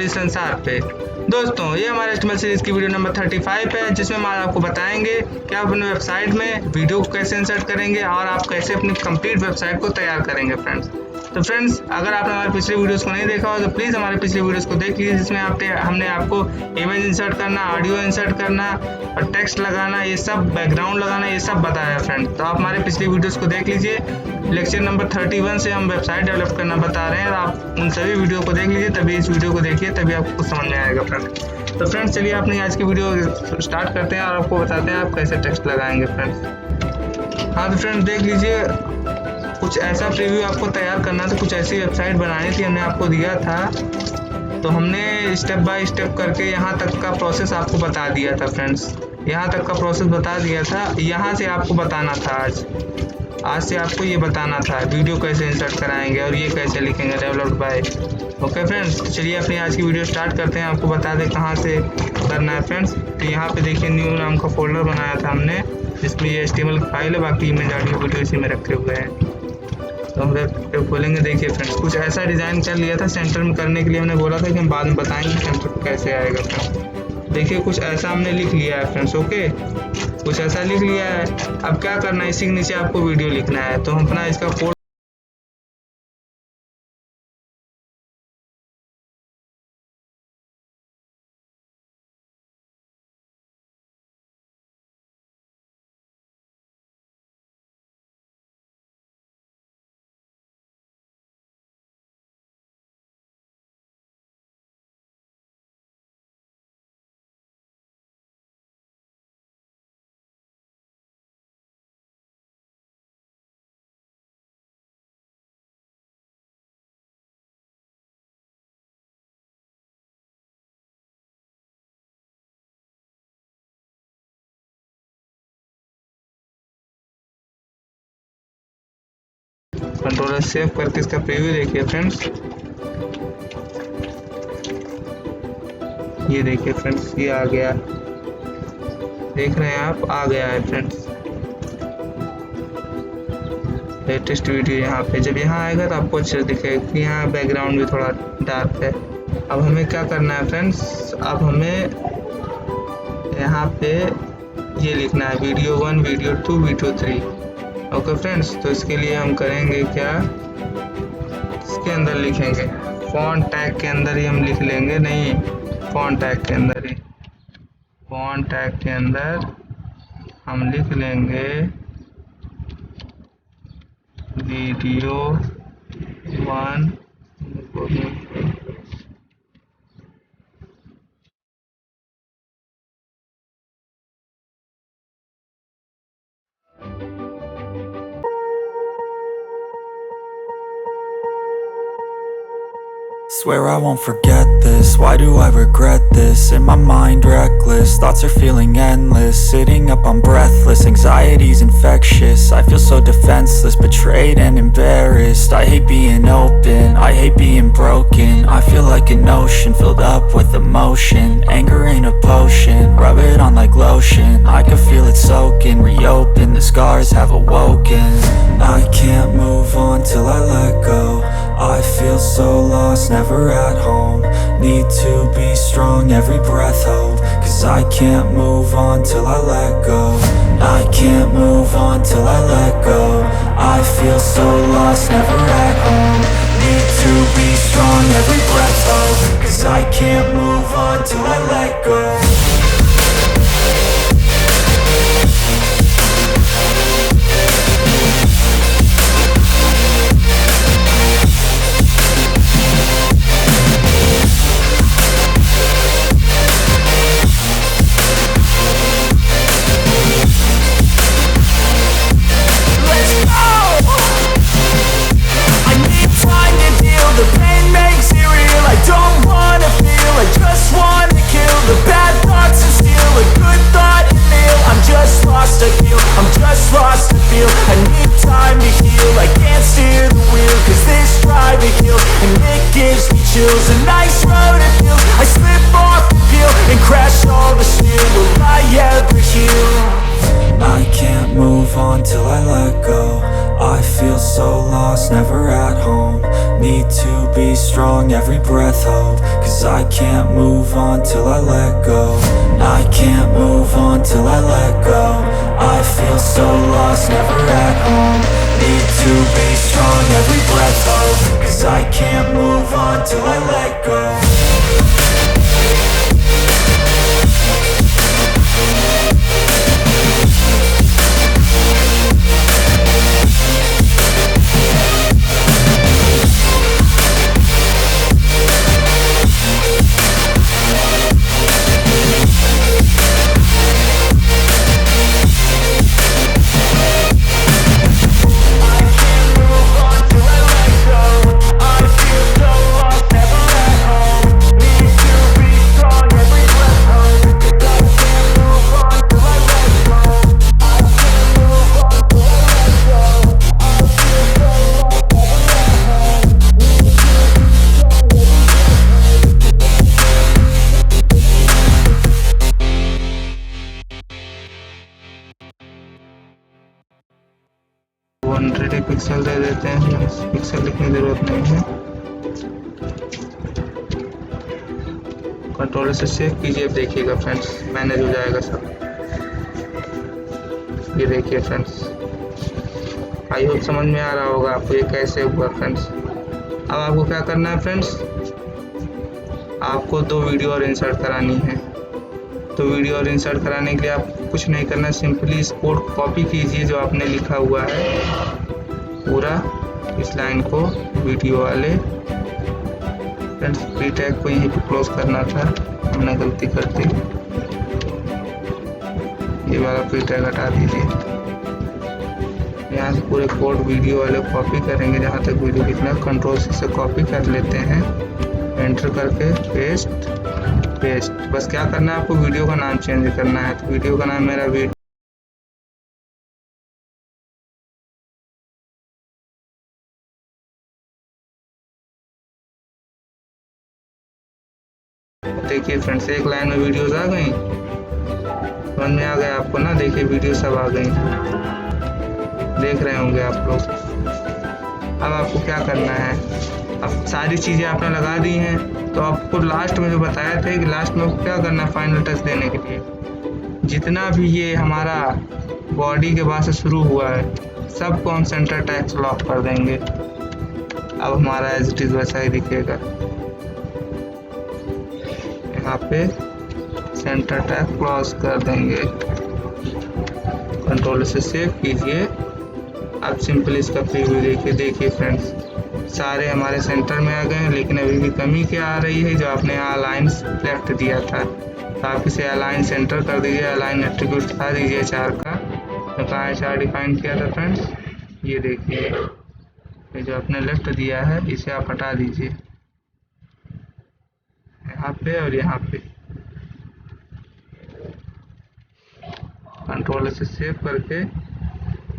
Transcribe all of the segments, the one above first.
हमारी संसार पे। दोस्तों ये हमारे HTML सीरीज की वीडियो नंबर 35 है, जिसमें हम आपको बताएंगे कि आप अपने वेबसाइट में वीडियो को कैसे इंसर्ट करेंगे और आप कैसे अपनी कंप्लीट वेबसाइट को तैयार करेंगे फ्रेंड्स। तो फ्रेंड्स अगर आपने हमारे पिछले वीडियोस को नहीं देखा हो तो प्लीज़ हमारे पिछले वीडियोस को देख लीजिए, जिसमें हमने आपको इमेज इंसर्ट करना, ऑडियो इंसर्ट करना और टेक्स्ट लगाना, ये सब बैकग्राउंड लगाना, ये सब बताया फ्रेंड्स। तो आप हमारे पिछले वीडियोस को देख लीजिए। लेक्चर नंबर 31 से हम वेबसाइट डेवलप करना बता रहे हैं, और आप उन सभी वीडियो को देख लीजिए, तभी इस वीडियो को देखिए, तभी आपको कुछ समझ में आएगा फ्रेंड्स। तो फ्रेंड्स चलिए अपनी आज की वीडियो स्टार्ट करते हैं और आपको बताते हैं आप कैसे टेक्स्ट लगाएंगे फ्रेंड्स। हाँ तो फ्रेंड्स देख लीजिए, कुछ ऐसा प्रीव्यू आपको तैयार करना था, कुछ ऐसी वेबसाइट बनानी थी, हमने आपको दिया था। तो हमने स्टेप बाय स्टेप करके यहाँ तक का प्रोसेस आपको बता दिया था फ्रेंड्स, यहाँ तक का प्रोसेस बता दिया था। यहाँ से आपको बताना था आज से आपको ये बताना था वीडियो कैसे इंसर्ट कराएंगे और ये कैसे लिखेंगे डेवलप्ड बाय। ओके फ्रेंड्स, चलिए अपनी आज की वीडियो स्टार्ट करते हैं। आपको बता दें कहाँ से करना है फ्रेंड्स। तो यहाँ पे देखिए न्यू नाम का फोल्डर बनाया था हमने, जिसमें ये HTML फाइल है, बाकी इमेज ऑडियो वीडियो इसी में रखे हुए हैं। तो हम वेब खोलेंगे। देखिए फ्रेंड्स कुछ ऐसा डिज़ाइन कर लिया था, सेंटर में करने के लिए हमने बोला था कि हम बाद में बताएंगे सेंटर कैसे आएगा फ्रेंड्स। देखिए कुछ ऐसा हमने लिख लिया है फ्रेंड्स। ओके कुछ ऐसा लिख लिया है। अब क्या करना है, इसी के नीचे आपको वीडियो लिखना है। तो हम अपना इसका कोड कंट्रोलर सेव करके इसका प्रीव्यू देखिए फ्रेंड्स। ये देखिए फ्रेंड्स, ये आ गया, देख रहे हैं आप, आ गया है फ्रेंड्स लेटेस्ट वीडियो। यहाँ पे जब यहाँ आएगा तो आपको अच्छे दिखेगा कि यहाँ बैकग्राउंड भी थोड़ा डार्क है। अब हमें क्या करना है फ्रेंड्स, अब हमें यहाँ पे ये लिखना है video 1, video 2, video 3। Okay friends, तो इसके लिए हम करेंगे क्या, इसके अंदर लिखेंगे फॉन्ट टैग के अंदर ही हम लिख लेंगे, नहीं फॉन्ट टैग के अंदर ही, फॉन्ट टैग के अंदर हम लिख लेंगे video 1। Swear I won't forget this, why do I regret this? In my mind reckless, thoughts are feeling endless. Sitting up I'm breathless, anxiety's infectious. I feel so defenseless, betrayed and embarrassed. I hate being open, I hate being broken. I feel like an ocean filled up with emotion. Anger ain't a potion, rub it on like lotion. I can feel it soaking, reopen, the scars have awoken. I can't move on till I let go. I feel so lost, never at home. Need to be strong, every breath hope. Cause I can't move on till I let go. I can't move on till I let go. I feel so lost, never at home. Need to be strong, every breath hope. Cause I can't move on till I let go. The pain makes it real. I don't wanna feel, I just wanna kill the bad thoughts. strong, every breath hold. Cause I can't move on till I let go. I can't move on till I let go. I feel so lost, never at home. Need to be strong, every breath hold. Cause I can't move on till I let go. Already pixel दे देते हैं, pixel लिखने की जरूरत नहीं है। Control से save कीजिए, देखिएगा फ्रेंड्स मैनेज हो जाएगा सब। ये देखिए फ्रेंड्स, आई होप समझ में आ रहा होगा आपको ये कैसे हुआ फ्रेंड्स। अब आपको क्या करना है फ्रेंड्स, आपको 2 वीडियो और इंसर्ट करानी है। तो वीडियो और इंसर्ट कराने के लिए आप कुछ नहीं करना, सिंपली इस कोड को कॉपी कीजिए जो आपने लिखा हुआ है पूरा, इस लाइन को वीडियो वाले। फ्रेंड्स प्री टैग को यहीं पे क्लोज करना था, हमने गलती कर दी। ये वाला प्री टैग हटा दीजिए। यहाँ से पूरे कोड वीडियो वाले कॉपी करेंगे, जहाँ तक वीडियो कितना, कंट्रोल से कॉपी कर लेते हैं, एंटर करके पेस्ट पेस्ट। बस क्या करना है आपको, वीडियो का नाम चेंज करना है। तो वीडियो का नाम मेरा वीडियो देखिए फ्रेंड्स, एक लाइन में वीडियोस आ गई, समझ में आ गया आपको ना। देखिए वीडियो सब आ गई, देख रहे होंगे आप लोग। अब आपको क्या करना है, अब सारी चीज़ें आपने लगा दी हैं, तो आपको लास्ट में जो बताया था कि लास्ट में क्या करना है फाइनल टच देने के लिए, जितना भी ये हमारा बॉडी के बाद से शुरू हुआ है सबको हम सेंटर टैग लॉक कर देंगे। अब हमारा एज इट इज़ वैसा ही दिखेगा। यहाँ पे सेंटर टैग क्लोज कर देंगे, कंट्रोल से सेव कीजिए। अब सिंपल इसका प्रीव्यू देखिए। देखिए फ्रेंड्स, सारे हमारे सेंटर में आ गए हैं, लेकिन अभी भी कमी क्या आ रही है, जो आपने यहाँ अलाइन लेफ्ट दिया था, तो आप इसे अलाइन सेंटर कर दीजिए, अलाइन एट्रीब्यूट हटा दीजिए 4 का। तो कहाँ 4 डिफाइन किया था फ्रेंड्स, ये देखिए, ये जो आपने लेफ्ट दिया है इसे आप हटा दीजिए यहाँ पे और यहाँ पे। कंट्रोल से सेव करके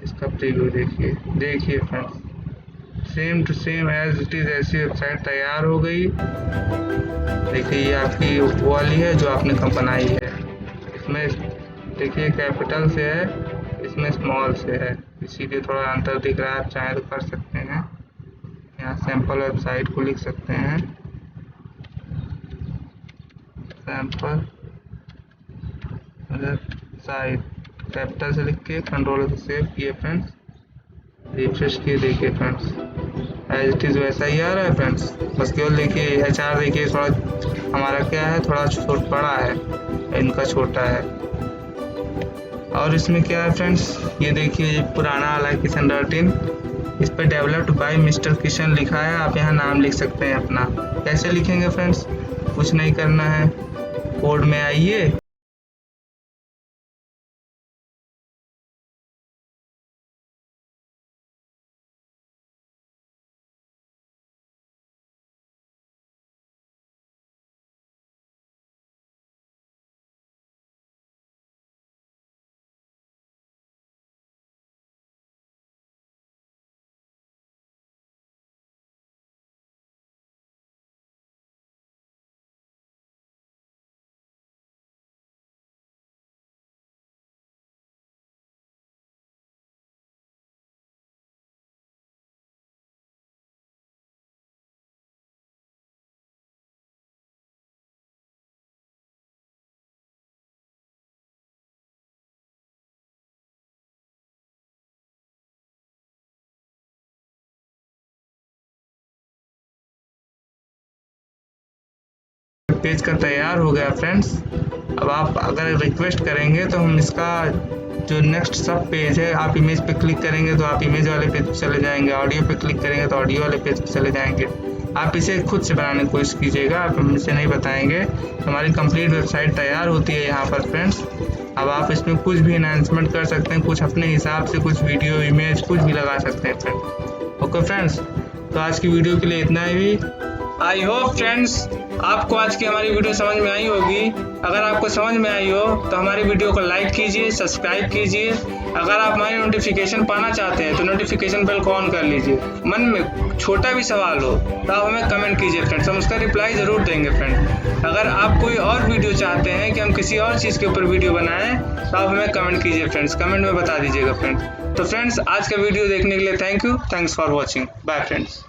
इसका प्रीव्यू देखिए। देखिए friends, same to same as it is ऐसी वेबसाइट तैयार हो गई। देखिए ये आपकी वो वाली है जो आपने बनाई है, इसमें देखिए कैपिटल से है, इसमें स्मॉल से है, इसीलिए थोड़ा अंतर दिख रहा है। आप चाहें तो कर सकते हैं, यहाँ सैम्पल वेबसाइट को लिख सकते हैं, सैम्पल वेबसाइट कैपिटल से लिख के कंट्रोल से सेव किए फ्रेंड्स, रिफ्रेश किए। देखिए फ्रेंड्स एज इट इज़ वैसा ही आ रहा है फ्रेंड्स। बस केवल देखिए HR देखिए थोड़ा हमारा क्या है, थोड़ा छोटा बड़ा है, इनका छोटा है। और इसमें क्या है फ्रेंड्स, ये देखिए ये पुराना वाला किशन.in, इस पर डेवलप्ड बाय मिस्टर किशन लिखा है। आप यहाँ नाम लिख सकते हैं अपना। कैसे लिखेंगे फ्रेंड्स, कुछ नहीं करना है, कोड में आइए, पेज का तैयार हो गया फ्रेंड्स। अब आप अगर रिक्वेस्ट करेंगे तो हम इसका जो नेक्स्ट सब पेज है, आप इमेज पे क्लिक करेंगे तो आप इमेज वाले पेज पे चले जाएंगे, ऑडियो पे क्लिक करेंगे तो ऑडियो वाले पेज पे चले जाएंगे। आप इसे खुद से बनाने की कोशिश कीजिएगा, आप हमसे नहीं बताएंगे। हमारी कंप्लीट वेबसाइट तैयार होती है यहाँ पर फ्रेंड्स। अब आप इसमें कुछ भी एनहांसमेंट कर सकते हैं, कुछ अपने हिसाब से, कुछ वीडियो इमेज कुछ भी लगा सकते हैं फ्रेंड्स। ओके फ्रेंड्स, तो आज की वीडियो के लिए इतना ही। आई होप फ्रेंड्स आपको आज की हमारी वीडियो समझ में आई होगी। अगर आपको समझ में आई हो तो हमारी वीडियो को लाइक कीजिए, सब्सक्राइब कीजिए। अगर आप हमारी नोटिफिकेशन पाना चाहते हैं तो नोटिफिकेशन बेल को ऑन कर लीजिए। मन में छोटा भी सवाल हो तो आप हमें कमेंट कीजिए फ्रेंड्स, हम उसका रिप्लाई ज़रूर देंगे फ्रेंड। अगर आप कोई और वीडियो चाहते हैं कि हम किसी और चीज़ के ऊपर वीडियो बनाएं तो आप हमें कमेंट कीजिए फ्रेंड्स, कमेंट में बता दीजिएगा फ्रेंड्स। तो फ्रेंड्स आज का वीडियो देखने के लिए thank you, thanks for watching, bye friends.